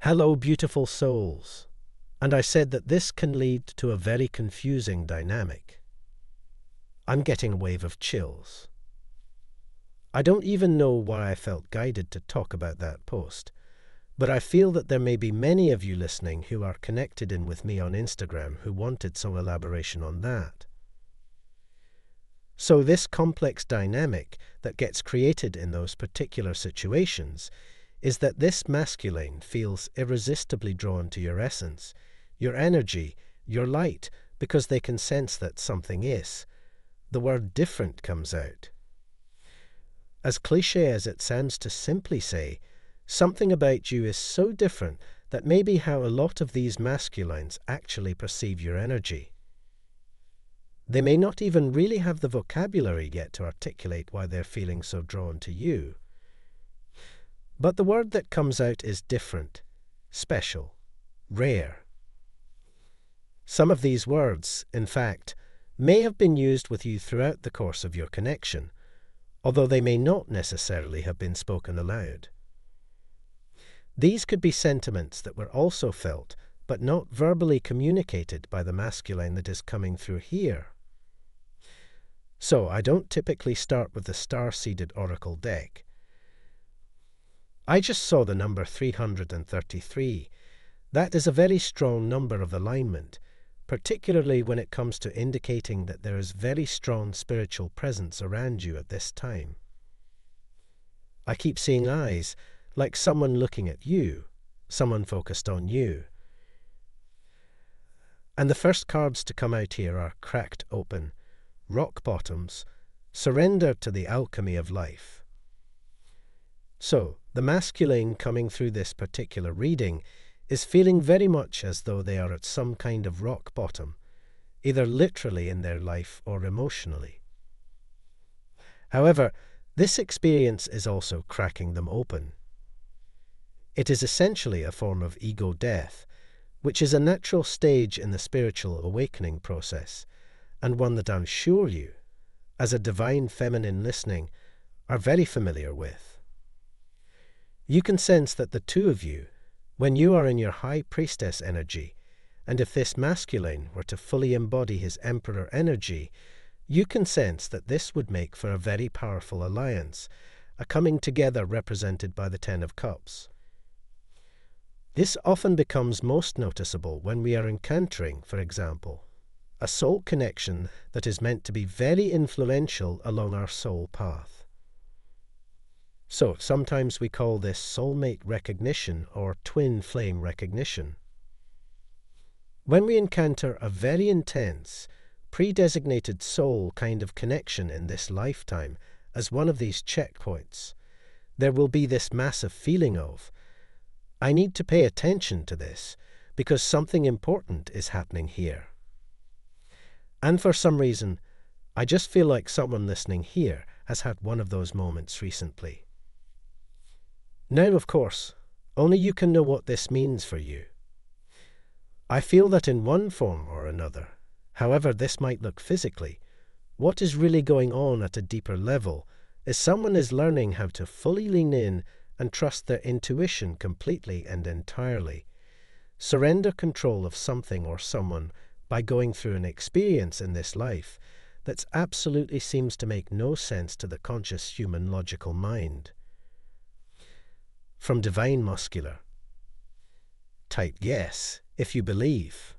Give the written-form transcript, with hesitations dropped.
Hello, beautiful souls. And I said that this can lead to a very confusing dynamic. I'm getting a wave of chills. I don't even know why I felt guided to talk about that post, but I feel that there may be many of you listening who are connected in with me on Instagram who wanted some elaboration on that. So this complex dynamic that gets created in those particular situations is that this masculine feels irresistibly drawn to your essence, your energy, your light, because they can sense that something is. The word different comes out. As cliché as it sounds to simply say, something about you is so different that may be how a lot of these masculines actually perceive your energy. They may not even really have the vocabulary yet to articulate why they're feeling so drawn to you. But the word that comes out is different, special, rare. Some of these words, in fact, may have been used with you throughout the course of your connection, although they may not necessarily have been spoken aloud. These could be sentiments that were also felt, but not verbally communicated by the masculine that is coming through here. So I don't typically start with the star-seeded oracle deck. I just saw the number 333. That is a very strong number of alignment, particularly when it comes to indicating that there is very strong spiritual presence around you at this time. I keep seeing eyes, like someone looking at you, someone focused on you. And the first cards to come out here are cracked open, rock bottoms, surrender to the alchemy of life. So, the masculine coming through this particular reading is feeling very much as though they are at some kind of rock bottom, either literally in their life or emotionally. However, this experience is also cracking them open. It is essentially a form of ego death, which is a natural stage in the spiritual awakening process, and one that I'm sure you, as a divine feminine listening, are very familiar with. You can sense that the two of you, when you are in your high priestess energy, and if this masculine were to fully embody his emperor energy, you can sense that this would make for a very powerful alliance, a coming together represented by the Ten of Cups. This often becomes most noticeable when we are encountering, for example, a soul connection that is meant to be very influential along our soul path. So sometimes we call this soulmate recognition or twin flame recognition. When we encounter a very intense, pre-designated soul kind of connection in this lifetime as one of these checkpoints, there will be this massive feeling of, I need to pay attention to this because something important is happening here. And for some reason, I just feel like someone listening here has had one of those moments recently. Now, of course, only you can know what this means for you. I feel that in one form or another, however this might look physically, what is really going on at a deeper level is someone is learning how to fully lean in and trust their intuition completely and entirely, surrender control of something or someone by going through an experience in this life that absolutely seems to make no sense to the conscious human logical mind. From divine muscular. Type yes if you believe.